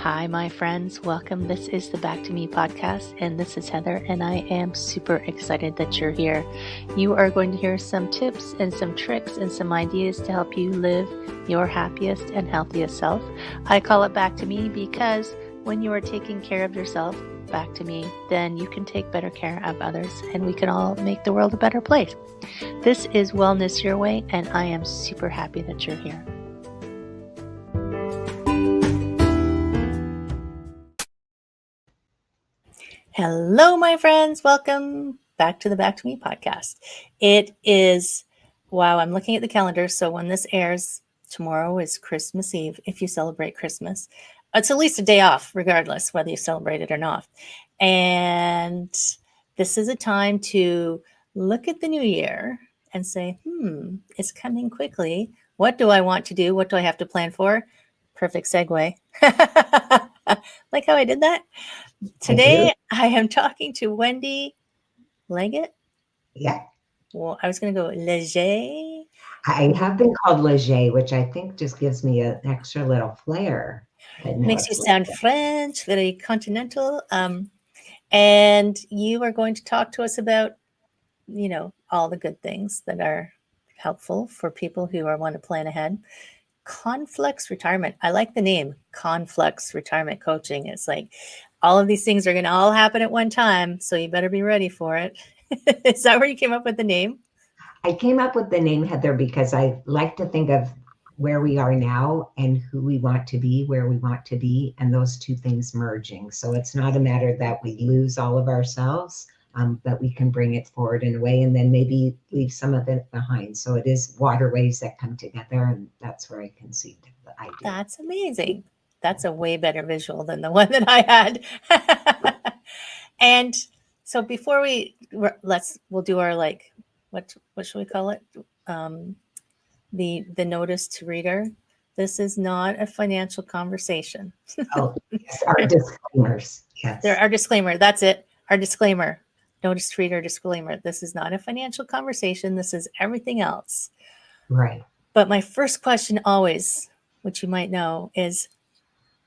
Hi, my friends. Welcome. This is the Back to Me podcast, and this is Heather, and I am super excited that you're here. You are going to hear some tips and some tricks and some ideas to help you live your happiest and healthiest self. I call it Back to Me because when you are taking care of yourself, back to me, then you can take better care of others, and we can all make the world a better place. This is Wellness Your Way, and I am super happy that you're here. Hello, my friends. Welcome back to the Back to Me podcast. It is, wow, I'm looking at the calendar. So when this airs, tomorrow is Christmas Eve, if you celebrate Christmas. It's at least a day off, regardless whether you celebrate it or not. And this is a time to look at the new year and say, it's coming quickly. What do I want to do? What do I have to plan for? Perfect segue. Like how I did that? Today, I am talking to Wendy Leggett. Yeah. Well, I was going to go Leggett. I have been called Leger, which I think just gives me an extra little flair. Makes you sound French, very continental. And you are going to talk to us about, all the good things that are helpful for people who want to plan ahead. Conflux Retirement. I like the name, Conflux Retirement Coaching. It's like all of these things are going to all happen at one time, so you better be ready for it. Is that where you came up with the name? I came up with the name Heather because I like to think of where we are now and who we want to be, where we want to be, and those two things merging. So it's not a matter that we lose all of ourselves, but we can bring it forward in a way and then maybe leave some of it behind. So it is waterways that come together, and that's where I conceived the idea. That's amazing. That's a way better visual than the one that I had. And so before we'll do our what should we call it? The notice to reader. This is not a financial conversation. Oh, yes, our disclaimers. Yes. Our disclaimer. That's it. Our disclaimer. Notice to reader disclaimer. This is not a financial conversation. This is everything else. Right. But my first question always, which you might know, is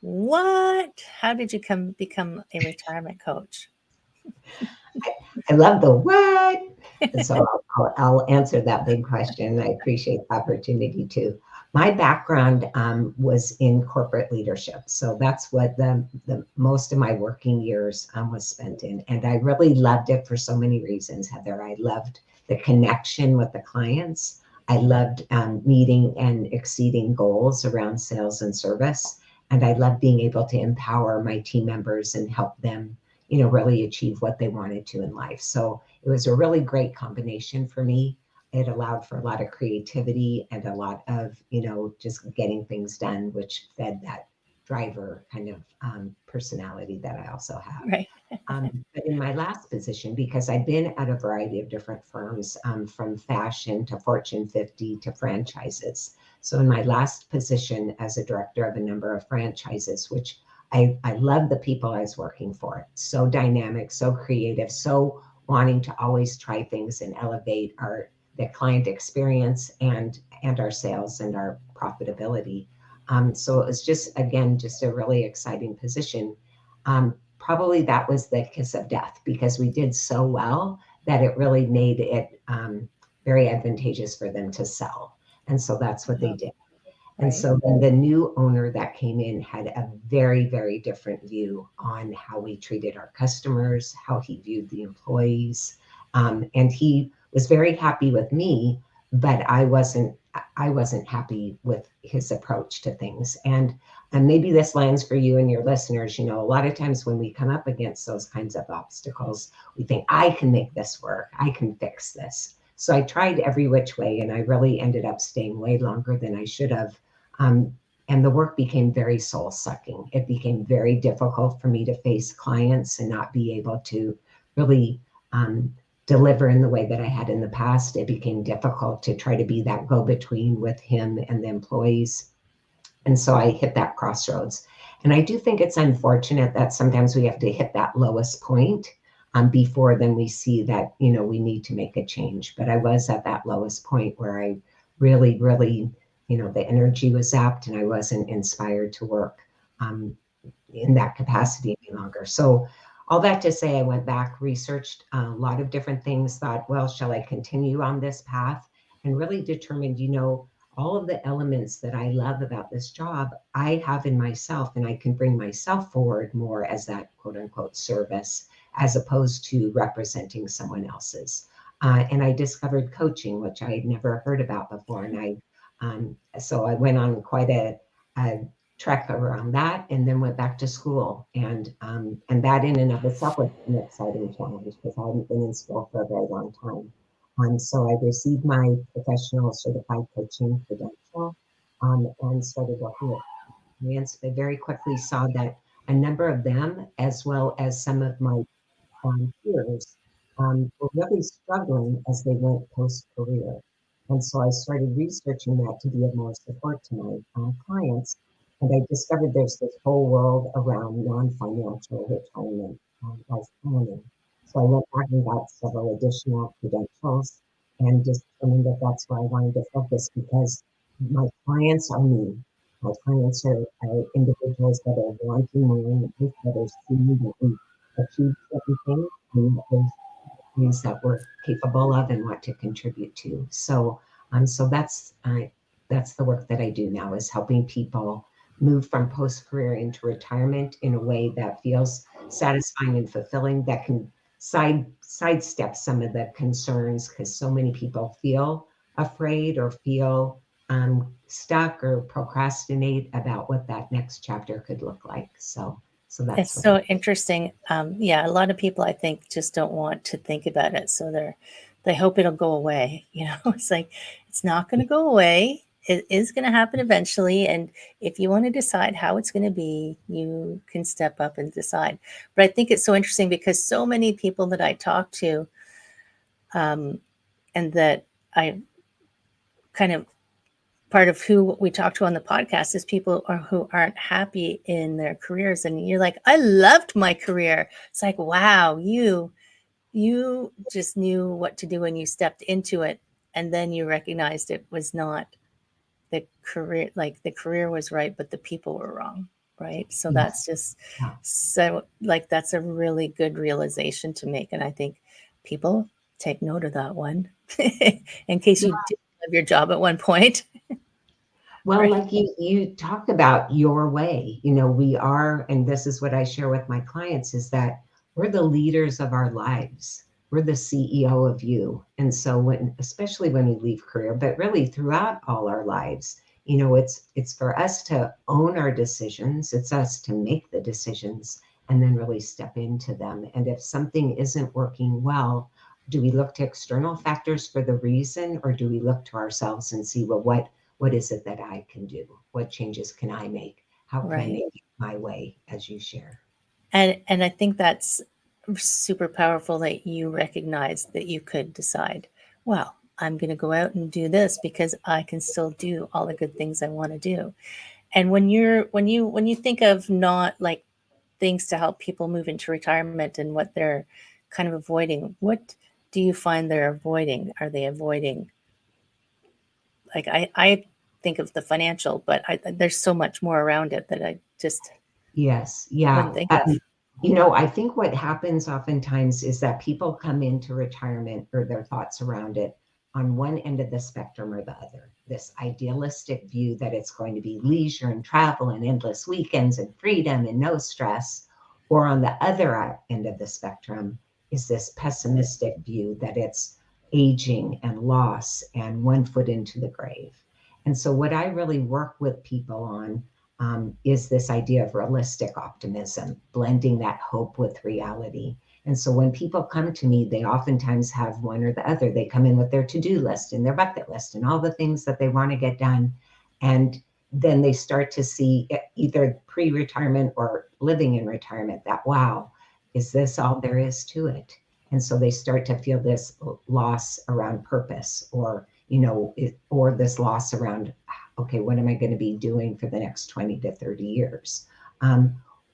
how did you become a retirement coach? I love the what. So I'll answer that big question. I appreciate the opportunity to. My background was in corporate leadership. So that's what the most of my working years was spent in. And I really loved it for so many reasons, Heather. I loved the connection with the clients. I loved meeting and exceeding goals around sales and service. And I loved being able to empower my team members and help them really achieve what they wanted to in life. So it was a really great combination for me. It allowed for a lot of creativity and a lot of, just getting things done, which fed that driver kind of personality that I also have. Right. But in my last position, because I've been at a variety of different firms, from fashion to Fortune 50 to franchises. So in my last position as a director of a number of franchises, which I love the people I was working for. So dynamic, so creative, so wanting to always try things and elevate the client experience and our sales and our profitability. So it was just a really exciting position. Probably that was the kiss of death because we did so well that it really made it very advantageous for them to sell. And so that's what they did. And so then the new owner that came in had a very, very different view on how we treated our customers, how he viewed the employees. And he was very happy with me, but I wasn't happy with his approach to things. And maybe this lands for you and your listeners. A lot of times when we come up against those kinds of obstacles, we think, I can make this work. I can fix this. So I tried every which way, and I really ended up staying way longer than I should have. And the work became very soul sucking. It became very difficult for me to face clients and not be able to really deliver in the way that I had in the past. It became difficult to try to be that go-between with him and the employees. And so I hit that crossroads. And I do think it's unfortunate that sometimes we have to hit that lowest point before then we see that, we need to make a change. But I was at that lowest point where I really, really, the energy was zapped and I wasn't inspired to work in that capacity any longer. So all that to say, I went back, researched a lot of different things, thought, well, shall I continue on this path? And really determined, all of the elements that I love about this job, I have in myself, and I can bring myself forward more as that quote unquote service, as opposed to representing someone else's. And I discovered coaching, which I had never heard about before. And so I went on quite a trek around that, and then went back to school. And that in and of itself was an exciting challenge because I hadn't been in school for a very long time. So I received my professional certified coaching credential, and started working with clients. I very quickly saw that a number of them, as well as some of my peers, were really struggling as they went post-career. And so I started researching that to be of more support to my clients. And I discovered there's this whole world around non-financial retirement life planning. So I went back and got several additional credentials and determined that that's where I wanted to focus, because my clients are me. My clients are individuals that are wanting more in life, that are seeing that we achieve certain things, and there's things that we're capable of and want to contribute to. So that's the work that I do now, is helping people move from post-career into retirement in a way that feels satisfying and fulfilling, that can sidestep some of the concerns, because so many people feel afraid or feel stuck or procrastinate about what that next chapter could look like. So It's that's what so interesting. Yeah, a lot of people I think just don't want to think about it, so they hope it'll go away. It's like it's not going to go away. It is going to happen eventually, and if you want to decide how it's going to be, you can step up and decide. But I think it's so interesting because so many people that I talk to, and that I kind of part of who we talk to on the podcast is people who aren't happy in their careers. And you're like, I loved my career. It's like, wow, you just knew what to do when you stepped into it. And then you recognized it was not the career, like the career was right, but the people were wrong. Right. So that's just yeah. so like, that's a really good realization to make. And I think people take note of that one in case you did love your job at one point. Well, Right. like you talk about your way, we are, and this is what I share with my clients, is that we're the leaders of our lives. We're the CEO of you. And so especially when we leave career, but really throughout all our lives, it's for us to own our decisions. It's us to make the decisions and then really step into them. And if something isn't working well, do we look to external factors for the reason, or do we look to ourselves and see, well, what is it that I can do? What changes can I make? How can I Right. make it my way, as you share? And I think that's super powerful that you recognize that you could decide, well, I'm going to go out and do this because I can still do all the good things I want to do. And when you think of not like things to help people move into retirement and what they're kind of avoiding, what do you find they're avoiding? Are they avoiding, like I think of the financial, but there's so much more around it that I just Yes, wouldn't yeah. think of. I think what happens oftentimes is that people come into retirement, or their thoughts around it, on one end of the spectrum or the other. This idealistic view that it's going to be leisure and travel and endless weekends and freedom and no stress. Or on the other end of the spectrum is this pessimistic view that it's aging and loss and one foot into the grave. And so, what I really work with people on is this idea of realistic optimism, blending that hope with reality. And so when people come to me, they oftentimes have one or the other. They come in with their to-do list and their bucket list and all the things that they want to get done. And then they start to see, either pre-retirement or living in retirement, that, wow, is this all there is to it? And so they start to feel this loss around purpose, or or this loss around, okay, what am I going to be doing for the next 20 to 30 years?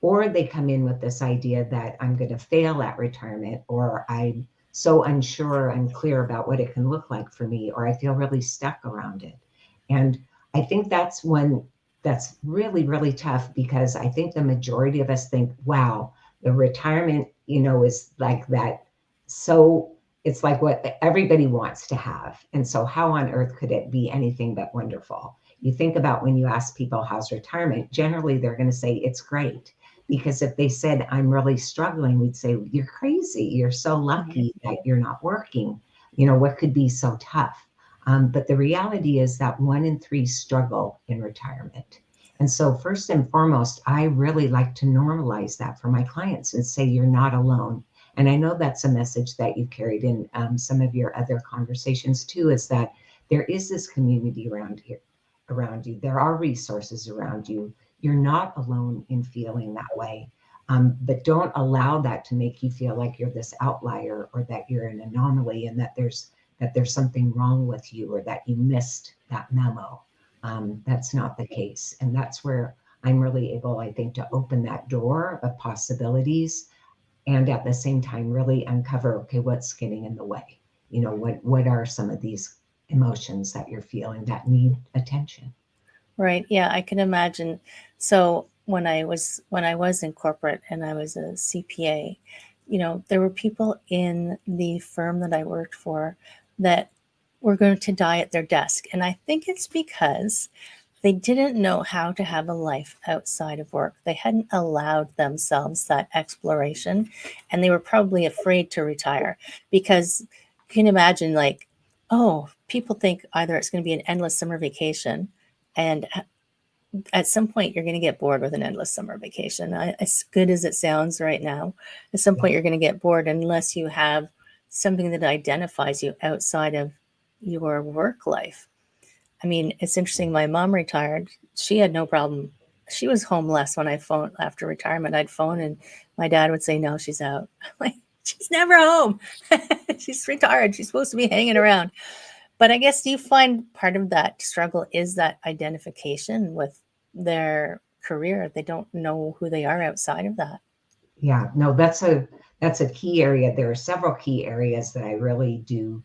Or they come in with this idea that I'm going to fail at retirement, or I'm so unsure, unclear about what it can look like for me, or I feel really stuck around it. And I think that's when that's really, really tough, because I think the majority of us think, wow, the retirement, is like that. So it's like what everybody wants to have. And so how on earth could it be anything but wonderful? You think about when you ask people, how's retirement? Generally, they're going to say it's great. Because if they said, I'm really struggling, we'd say, you're crazy. You're so lucky that you're not working. What could be so tough? But the reality is that 1 in 3 struggle in retirement. And so, first and foremost, I really like to normalize that for my clients and say, you're not alone. And I know that's a message that you carried in some of your other conversations too, is that there is this community around you. There are resources around you. You're not alone in feeling that way. But don't allow that to make you feel like you're this outlier, or that you're an anomaly, and that there's something wrong with you, or that you missed that memo. That's not the case. And that's where I'm really able, I think, to open that door of possibilities, and at the same time really uncover, okay, what's getting in the way? What are some of these emotions that you're feeling that need attention? Right. Yeah, I can imagine. So when I was in corporate and I was a CPA, there were people in the firm that I worked for that were going to die at their desk. And I think it's because they didn't know how to have a life outside of work. They hadn't allowed themselves that exploration, and they were probably afraid to retire because you can imagine, like, oh, people think either it's going to be an endless summer vacation, and at some point you're going to get bored with an endless summer vacation. As good as it sounds right now, at some point Yeah. you're going to get bored unless you have something that identifies you outside of your work life. I mean, it's interesting. My mom retired. She had no problem. She was home less when I phoned after retirement. I'd phone and my dad would say, no, she's out. I'm like, she's never home. She's retired. She's supposed to be hanging around. But I guess, do you find part of that struggle is that identification with their career? They don't know who they are outside of that. Yeah, no, that's a key area. There are several key areas that I really do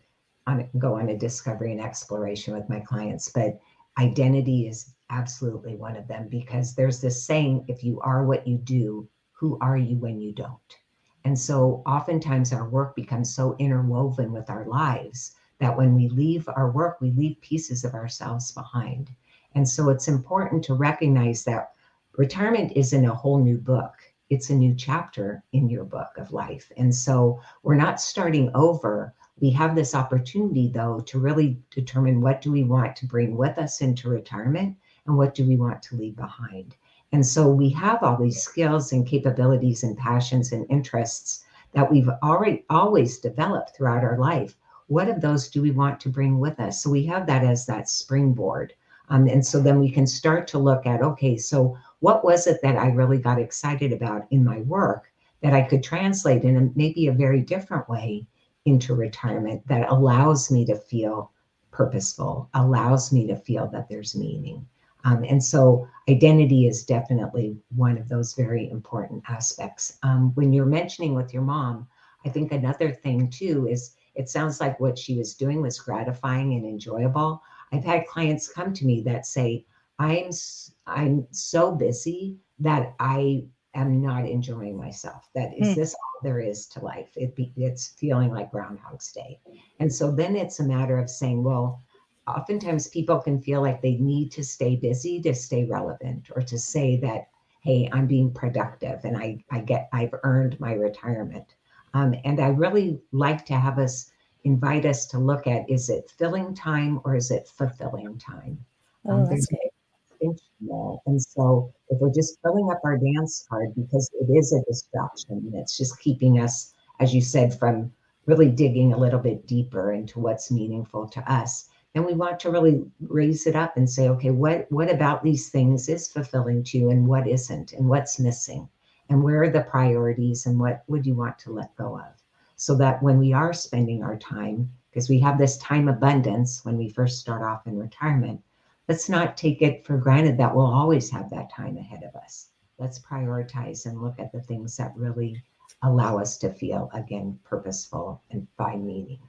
go on a discovery and exploration with my clients, but identity is absolutely one of them, because there's this saying, if you are what you do, who are you when you don't? And so oftentimes our work becomes so interwoven with our lives that when we leave our work, we leave pieces of ourselves behind. And so it's important to recognize that retirement isn't a whole new book. It's a new chapter in your book of life. And so we're not starting over. We have this opportunity, though, to really determine what do we want to bring with us into retirement, and what do we want to leave behind. And so we have all these skills and capabilities and passions and interests that we've already always developed throughout our life. What of those do we want to bring with us? So we have that as that springboard. And so then we can start to look at, okay, so what was it that I really got excited about in my work that I could translate in maybe a very different way into retirement, that allows me to feel purposeful, allows me to feel that there's meaning. And so identity is definitely one of those very important aspects. When you're mentioning with your mom, I think another thing too is, it sounds like what she was doing was gratifying and enjoyable. I've had clients come to me that say, I'm so busy that I am not enjoying myself. That is Hmm. this all there is to life? It's feeling like Groundhog's Day. And so then it's a matter of saying, well, oftentimes people can feel like they need to stay busy to stay relevant, or to say that, hey, I'm being productive and I've earned my retirement. And I really like to have us invite us to look at, is it filling time or is it fulfilling time? Oh, There's that's a good. distinction there. And so if we're just filling up our dance card because it is a distraction, and it's just keeping us, as you said, from really digging a little bit deeper into what's meaningful to us, then we want to really raise it up and say, okay, what about these things is fulfilling to you, and what isn't, and what's missing, and where are the priorities, and what would you want to let go of? So that when we are spending our time, because we have this time abundance when we first start off in retirement, let's not take it for granted that we'll always have that time ahead of us. Let's prioritize and look at the things that really allow us to feel, again, purposeful and find meaning.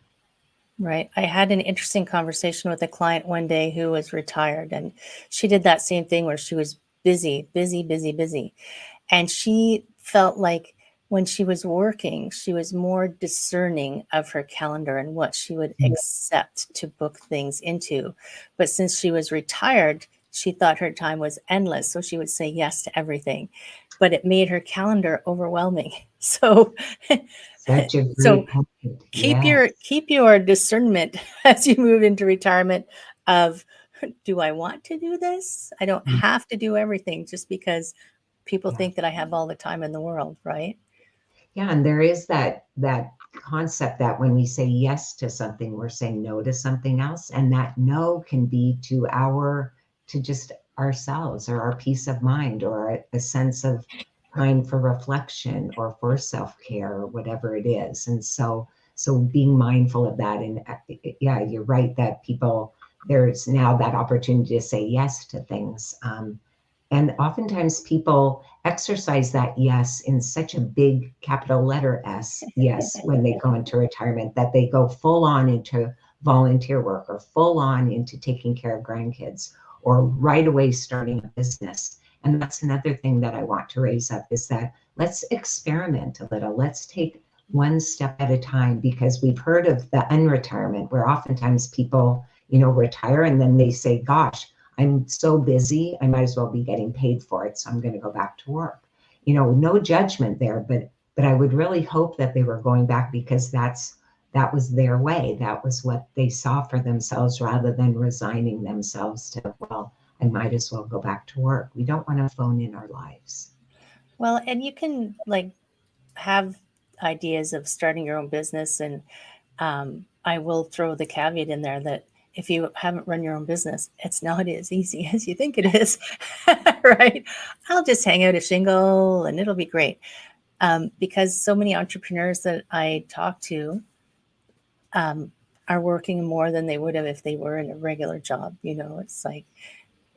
Right. I had an interesting conversation with a client one day who was retired, and she did that same thing where she was busy, busy, busy, busy. And she felt like when she was working, she was more discerning of her calendar and what she would Yeah. accept to book things into. But since she was retired, she thought her time was endless. So she would say yes to everything. But it made her calendar overwhelming. So, Such a so great point. keep Yes. your discernment as you move into retirement of, do I want to do this? I don't have to do everything just because people Yeah. think that I have all the time in the world, right? Yeah, and there is that concept that when we say yes to something, we're saying no to something else, and that no can be to just ourselves or our peace of mind or a sense of time for reflection or for self-care or whatever it is. And so being mindful of that, and yeah, you're right that people, there's now that opportunity to say yes to things. And oftentimes people exercise that yes in such a big capital letter S, yes, when they go into retirement, that they go full on into volunteer work or full on into taking care of grandkids or right away starting a business. And that's another thing that I want to raise up is that let's experiment a little. Let's take one step at a time, because we've heard of the unretirement where oftentimes people, retire and then they say, gosh, I'm so busy, I might as well be getting paid for it, so I'm going to go back to work. No judgment there, but I would really hope that they were going back because that was their way. That was what they saw for themselves, rather than resigning themselves to, well, I might as well go back to work. We don't want to phone in our lives. Well, and you can like have ideas of starting your own business. And I will throw the caveat in there that if you haven't run your own business, it's not as easy as you think it is, right? I'll just hang out a shingle and it'll be great. Because so many entrepreneurs that I talk to um, are working more than they would have if they were in a regular job. It's like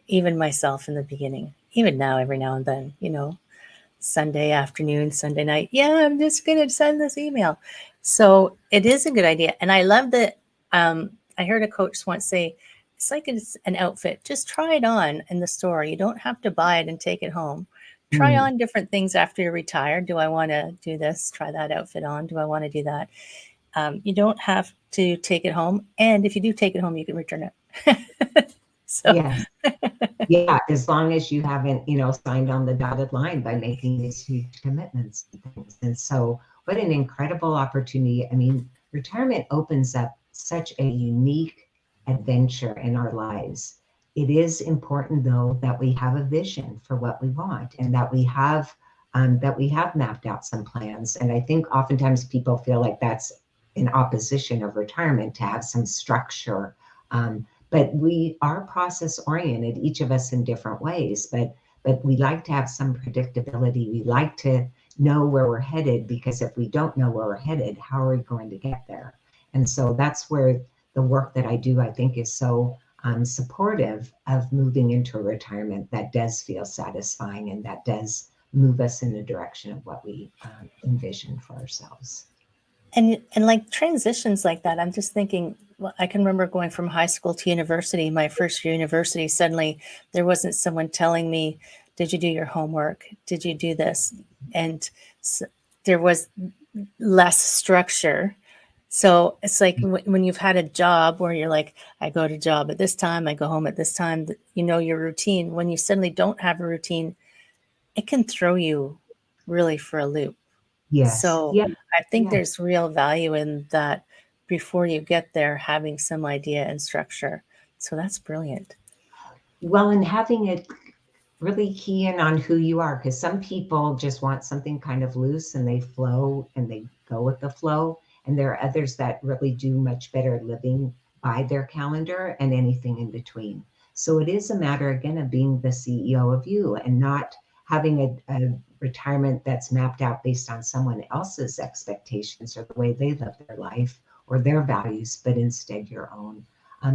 even myself in the beginning, even now, every now and then, Sunday afternoon, Sunday night, yeah, I'm just going to send this email. So it is a good idea. And I love that. I heard a coach once say, it's like it's an outfit. Just try it on in the store. You don't have to buy it and take it home. Try Mm, on different things after you're retired. Do I want to do this? Try that outfit on. Do I want to do that? You don't have to take it home. And if you do take it home, you can return it. So, yes. Yeah, as long as you haven't, signed on the dotted line by making these huge commitments and things. And so, what an incredible opportunity. I mean, retirement opens up such a unique adventure in our lives. It is important, though, that we have a vision for what we want and that we have mapped out some plans. And I think oftentimes people feel like that's in opposition of retirement, to have some structure. But we are process oriented, each of us in different ways, but we like to have some predictability. We like to know where we're headed, because if we don't know where we're headed, how are we going to get there? And so that's where the work that I do, I think, is so supportive of moving into a retirement that does feel satisfying and that does move us in the direction of what we envision for ourselves. and like transitions like that, I'm just thinking, well, I can remember going from high school to university, my first year university, suddenly there wasn't someone telling me, did you do your homework? Did you do this? And s there was less structure. So it's like when you've had a job where you're like, I go to job at this time, I go home at this time, your routine. When you suddenly don't have a routine, it can throw you really for a loop. Yes. So Yeah. I think Yeah. there's real value in that before you get there, having some idea and structure. So that's brilliant. Well, and having it really key in on who you are, because some people just want something kind of loose and they flow and they go with the flow. And there are others that really do much better living by their calendar and anything in between. So it is a matter, again, of being the CEO of you and not having a retirement that's mapped out based on someone else's expectations or the way they live their life or their values, but instead your own.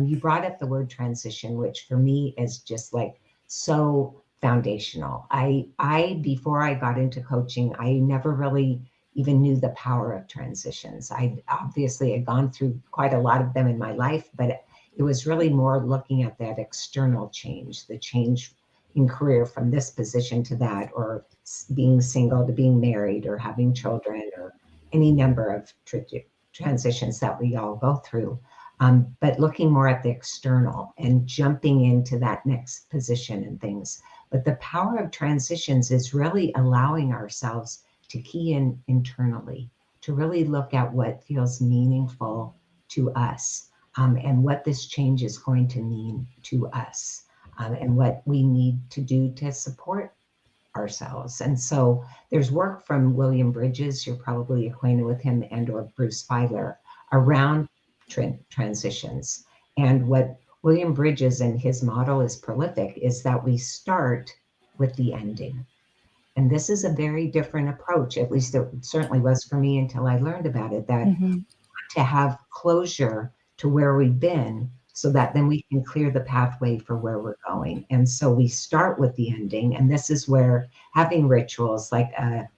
You brought up the word transition, which for me is just like so foundational. I before I got into coaching, I never really even knew the power of transitions. I obviously had gone through quite a lot of them in my life, but it was really more looking at that external change, the change in career from this position to that, or being single to being married, or having children, or any number of transitions that we all go through. But looking more at the external and jumping into that next position and things. But the power of transitions is really allowing ourselves to key in internally, to really look at what feels meaningful to us, and what this change is going to mean to us, and what we need to do to support ourselves. And so there's work from William Bridges, you're probably acquainted with him, and or Bruce Feiler, around transitions. And what William Bridges and his model is prolific is that we start with the ending. And this is a very different approach, at least it certainly was for me until I learned about it, that to have closure to where we've been, so that then we can clear the pathway for where we're going. And so we start with the ending. And this is where having rituals like a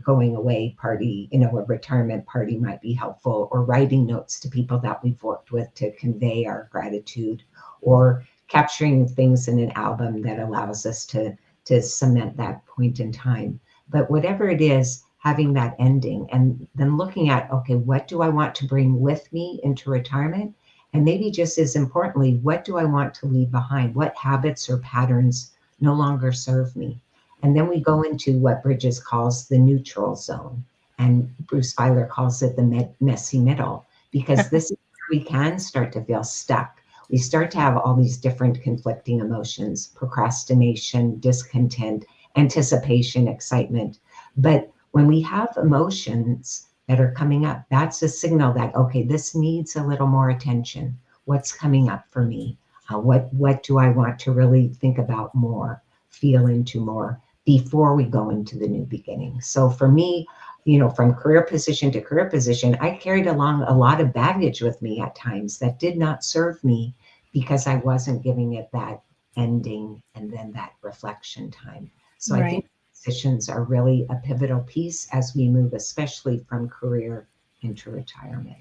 going away party, a retirement party might be helpful, or writing notes to people that we've worked with to convey our gratitude, or capturing things in an album that allows us to cement that point in time. But whatever it is, having that ending, and then looking at, okay, what do I want to bring with me into retirement? And maybe just as importantly, what do I want to leave behind? What habits or patterns no longer serve me? And then we go into what Bridges calls the neutral zone, and Bruce Feiler calls it the messy middle, because this is where we can start to feel stuck. We start to have all these different conflicting emotions: procrastination, discontent, anticipation, excitement. But when we have emotions that are coming up, that's a signal that, okay, this needs a little more attention. What's coming up for me? What do I want to really think about more, feel into more, before we go into the new beginning? So for me, from career position to career position, I carried along a lot of baggage with me at times that did not serve me, because I wasn't giving it that ending and then that reflection time. So I think positions are really a pivotal piece as we move, especially from career into retirement.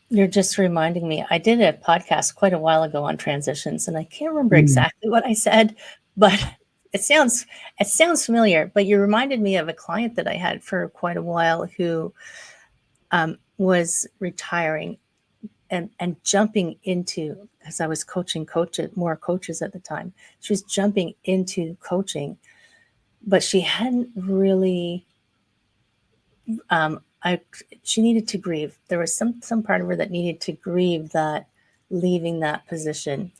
You're just reminding me, I did a podcast quite a while ago on transitions, and I can't remember exactly what I said, but it sounds familiar. But you reminded me of a client that I had for quite a while who was retiring and jumping into, as I was coaching more coaches at the time, she was jumping into coaching, but she hadn't really, she needed to grieve. There was some part of her that needed to grieve that leaving that position.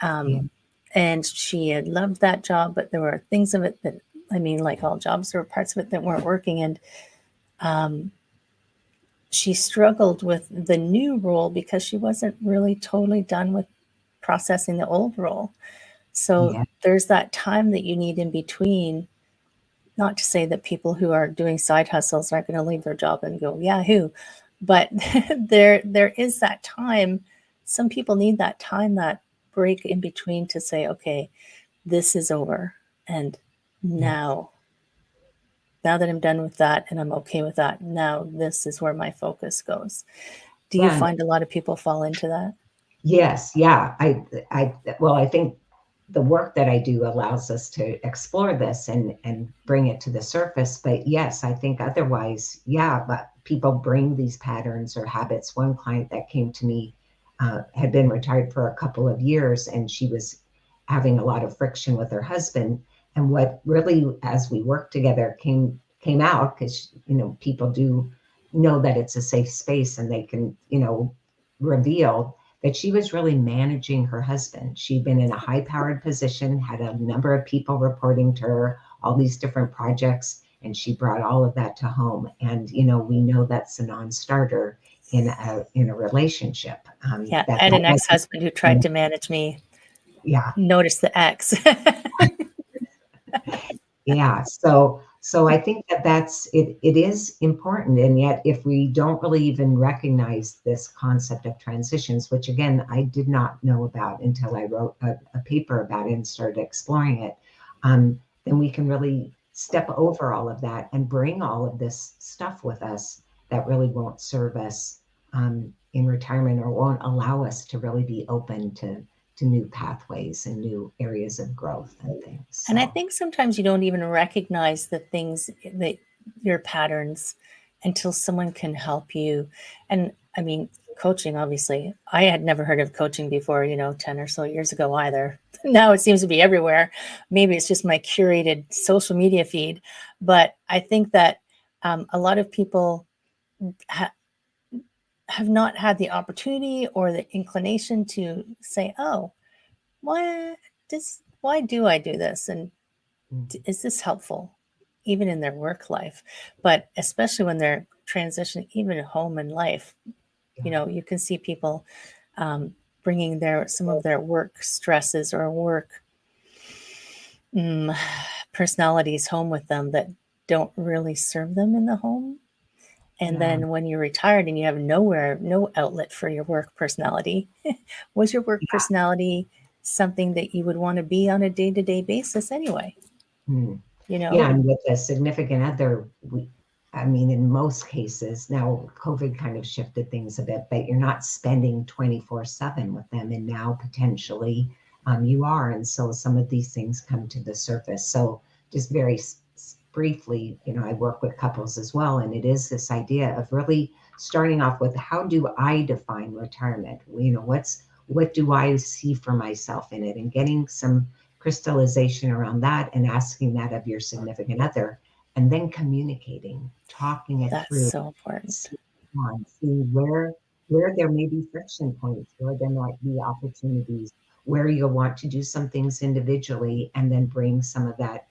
And she had loved that job, but there were things of it that, like all jobs, there were parts of it that weren't working. And she struggled with the new role because she wasn't really totally done with processing the old role. So there's that time that you need in between. Not to say that people who are doing side hustles aren't going to leave their job and go Yahoo, but there is that time. Some people need that time, that break in between, to say, okay, this is over, and now that I'm done with that and I'm okay with that, now this is where my focus goes. Do you find a lot of people fall into that? Yes. Yeah. I think the work that I do allows us to explore this and bring it to the surface. But yes, I think otherwise, but people bring these patterns or habits. One client that came to me had been retired for a couple of years, and she was having a lot of friction with her husband. And what really, as we worked together, came out, because people do know that it's a safe space, and they can reveal that she was really managing her husband. She'd been in a high-powered position, had a number of people reporting to her, all these different projects, and she brought all of that to home. And we know that's a non-starter in a relationship. I had an ex-husband who tried to manage me. Notice the ex. So I think that's it is important. And yet, if we don't really even recognize this concept of transitions, which again, I did not know about until I wrote a paper about it and started exploring it, then we can really step over all of that and bring all of this stuff with us that really won't serve us in retirement, or won't allow us to really be open to new pathways and new areas of growth and things. And I think sometimes you don't even recognize the things that your patterns until someone can help you. And I mean, coaching, obviously, I had never heard of coaching before, 10 or so years ago either. Now it seems to be everywhere. Maybe it's just my curated social media feed. But I think that a lot of people have not had the opportunity or the inclination to say, oh, why do I do this? And is this helpful even in their work life? But especially when they're transitioning, even at home in life, you can see people bringing some of their work stresses or work personalities home with them that don't really serve them in the home. And then when you're retired and you have no outlet for your work personality, was your work personality something that you would want to be on a day-to-day basis anyway? Yeah, and with a significant other, in most cases, now COVID kind of shifted things a bit, but you're not spending 24/7 with them. And now potentially you are. And so some of these things come to the surface. So just very briefly, I work with couples as well. And it is this idea of really starting off with, how do I define retirement? What do I see for myself in it? And getting some crystallization around that, and asking that of your significant other, and then communicating, talking it through. That's so important. See where there may be friction points, where there might be opportunities, where you'll want to do some things individually, and then bring some of that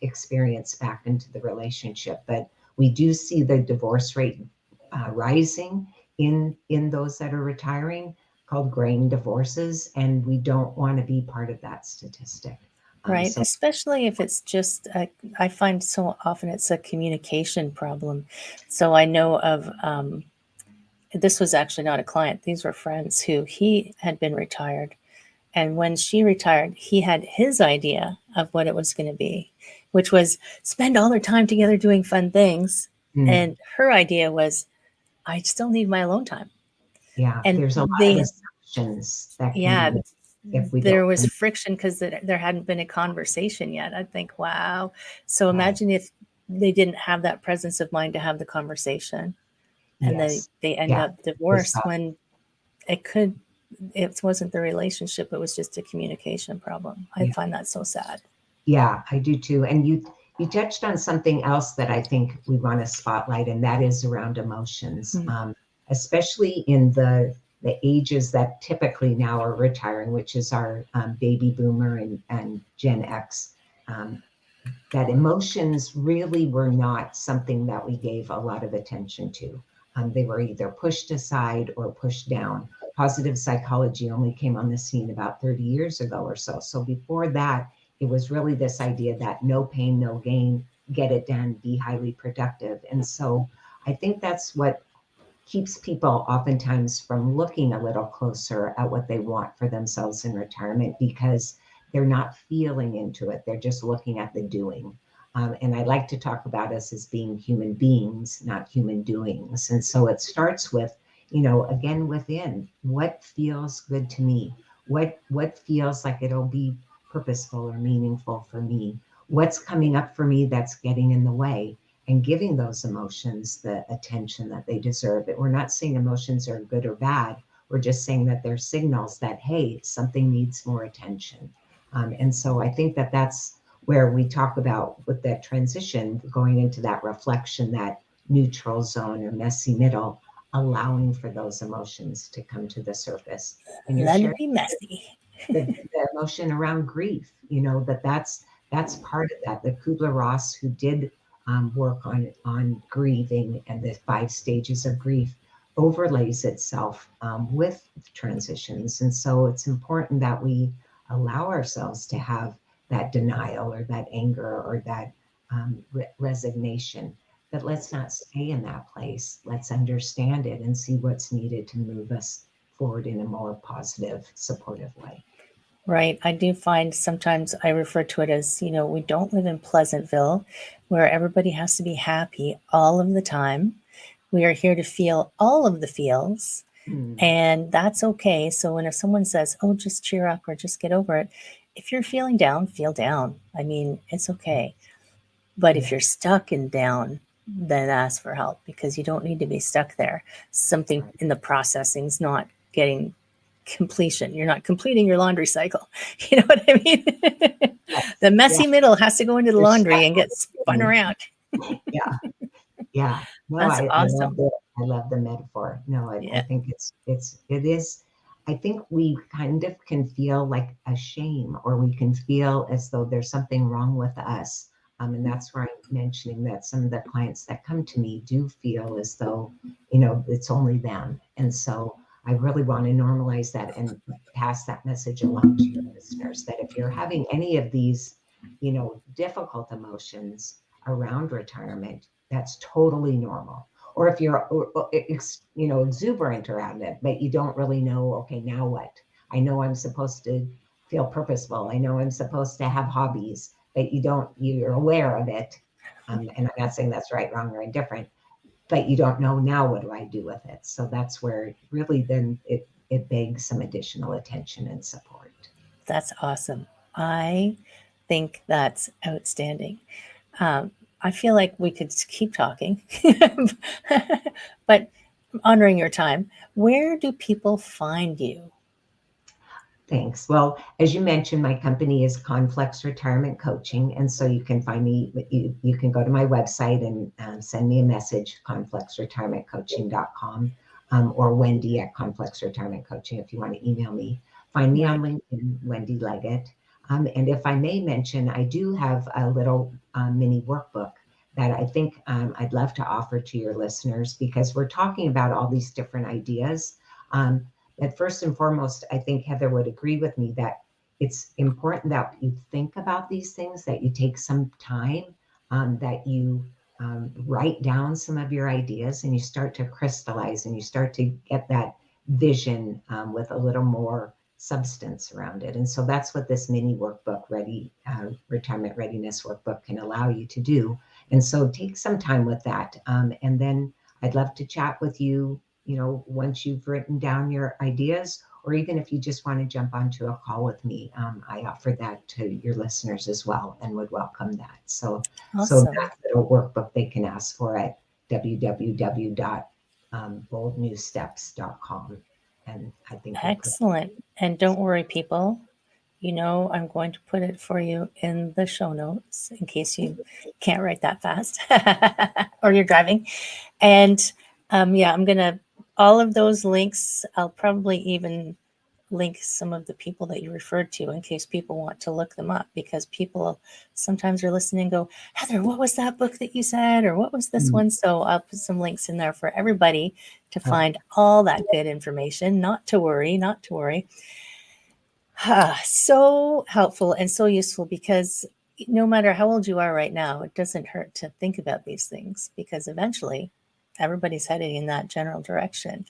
experience back into the relationship. But we do see the divorce rate rising in those that are retiring, called grain divorces, and we don't want to be part of that statistic. Right. Especially if it's just, I find so often it's a communication problem. So I know of, this was actually not a client. These were friends who he had been retired. And when she retired, he had his idea of what it was going to be, which was spend all their time together doing fun things. And her idea was, I still need my alone time. Yeah, and there's a lot of assumptions that can there was friction because there hadn't been a conversation yet. I think, wow. So imagine if they didn't have that presence of mind to have the conversation, and then they end up divorced when it wasn't the relationship, it was just a communication problem. I find that so sad. Yeah, I do too. And you touched on something else that I think we want to spotlight, and that is around emotions, especially in the ages that typically now are retiring, which is our baby boomer and Gen X. That emotions really were not something that we gave a lot of attention to. They were either pushed aside or pushed down. Positive psychology only came on the scene about 30 years ago or so. So before that, it was really this idea that no pain, no gain, get it done, be highly productive. And so I think that's what keeps people oftentimes from looking a little closer at what they want for themselves in retirement, because they're not feeling into it. They're just looking at the doing. And I like to talk about us as being human beings, not human doings. And so it starts with, again, within, what feels good to me? What feels like it'll be purposeful or meaningful for me? What's coming up for me that's getting in the way? And giving those emotions the attention that they deserve. We're not saying emotions are good or bad. We're just saying that they're signals that, hey, something needs more attention. And so I think that that's where we talk about, with that transition, going into that reflection, that neutral zone or messy middle, allowing for those emotions to come to the surface. And let it be messy. the emotion around grief, that's part of that. The Kubler-Ross, who did work on grieving and the 5 stages of grief, overlays itself with transitions. And so it's important that we allow ourselves to have that denial or that anger or that resignation. But let's not stay in that place. Let's understand it and see what's needed to move us forward in a more positive, supportive way. Right. I do find sometimes I refer to it as, we don't live in Pleasantville where everybody has to be happy all of the time. We are here to feel all of the feels, Mm, and that's okay. So when if someone says, "Oh, just cheer up or just get over it," if you're feeling down, feel down. I mean, it's okay. But if yeah, you're stuck and down, then ask for help because you don't need to be stuck there. Something right. in the processing is not getting completion. You're not completing your laundry cycle. You know what I mean? The Yes. Yeah. messy middle has to go into the There's laundry and stuff get spun in. around. Yeah. Yeah. No, That's I love awesome. it. I love the metaphor. No, I Yeah. think it is. I think we kind of can feel like a shame, or we can feel as though there's something wrong with us. And that's where I'm mentioning that some of the clients that come to me do feel as though, it's only them. And so I really want to normalize that and pass that message along to your listeners that if you're having any of these, difficult emotions around retirement, that's totally normal. Or if you're, exuberant around it, but you don't really know, okay, now what? I know I'm supposed to feel purposeful. I know I'm supposed to have hobbies, but you're aware of it. And I'm not saying that's right, wrong, or indifferent, but you don't know now what do I do with it. So that's where really then it begs some additional attention and support. That's awesome. I think that's outstanding. I feel like we could keep talking, but honoring your time, where do people find you? Thanks. Well, as you mentioned, my company is Conflux Retirement Coaching. And so you can find me, you can go to my website and send me a message, confluxretirementcoaching.com, or Wendy at Conflux Retirement Coaching if you want to email me. Find me on Right. LinkedIn, Wendy Leggett. And if I may mention, I do have a little mini workbook that I think I'd love to offer to your listeners because we're talking about all these different ideas. But first and foremost, I think Heather would agree with me that it's important that you think about these things, that you take some time, that you write down some of your ideas and you start to crystallize and you start to get that vision with a little more substance around it. And so that's what this mini workbook, Retirement Readiness Workbook, can allow you to do. And so take some time with that. And then I'd love to chat with you, once you've written down your ideas, or even if you just want to jump onto a call with me, I offer that to your listeners as well and would welcome that. So Awesome. that little workbook they can ask for at www.boldnewsteps.com. And I think we'll put Excellent. And don't worry, people. I'm going to put it for you in the show notes in case you can't write that fast or you're driving. And yeah, I'm going to, all of those links, I'll probably even link some of the people that you referred to in case people want to look them up because people sometimes are listening and go, Heather, what was that book that you said? Or what was this one? So I'll put some links in there for everybody to okay. find all that good information. Not to worry, not to worry. So helpful and so useful because no matter how old you are right now, it doesn't hurt to think about these things because eventually everybody's heading in that general direction.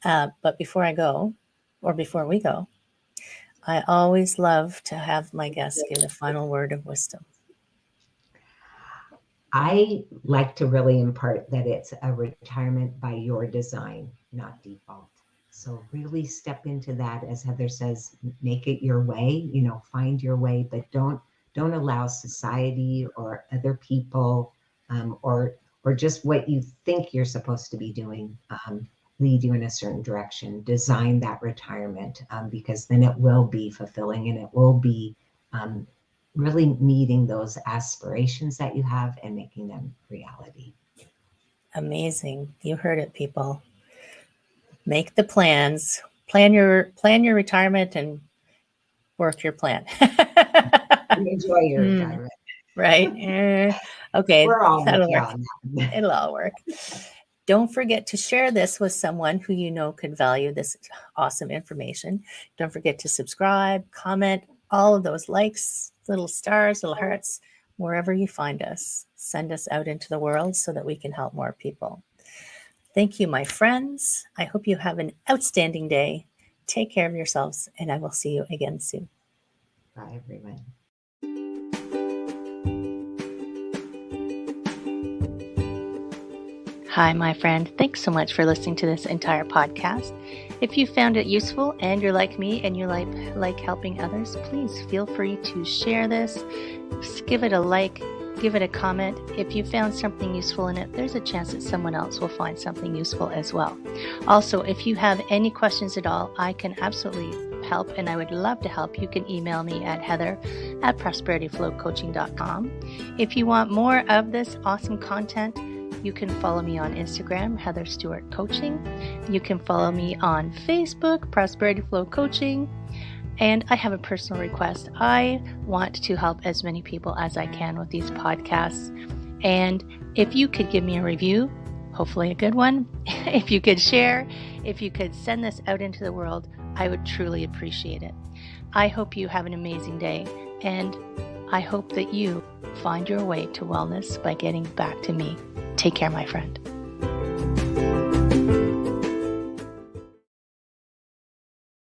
But before I go, or before we go, I always love to have my guests give a final word of wisdom. I like to really impart that it's a retirement by your design, not default. So really step into that, as Heather says, make it your way, find your way, but don't allow society or other people, or just what you think you're supposed to be doing, lead you in a certain direction. Design that retirement, because then it will be fulfilling and it will be um, really meeting those aspirations that you have and making them reality. Amazing. You heard it, people. Make the plans, plan your retirement and work your plan. Enjoy your Hmm, retirement. right. Okay, We're all with that'll you work. on that. It'll all work. Don't forget to share this with someone who you know could value this awesome information. Don't forget to subscribe, comment, all of those likes, little stars, little hearts, wherever you find us. Send us out into the world so that we can help more people. Thank you, my friends. I hope you have an outstanding day. Take care of yourselves, and I will see you again soon. Bye, everyone. Hi, my friend. Thanks so much for listening to this entire podcast. If you found it useful and you're like me and you like helping others, please feel free to share this. Just give it a like, give it a comment. If you found something useful in it, there's a chance that someone else will find something useful as well. Also, if you have any questions at all, I can absolutely help, and I would love to help. You can email me at heather@prosperityflowcoaching.com. If you want more of this awesome content, you can follow me on Instagram, Heather Stewart Coaching. You can follow me on Facebook, Prosperity Flow Coaching. And I have a personal request. I want to help as many people as I can with these podcasts. And if you could give me a review, hopefully a good one, if you could share, if you could send this out into the world, I would truly appreciate it. I hope you have an amazing day, and I hope that you find your way to wellness by getting back to me. Take care, my friend.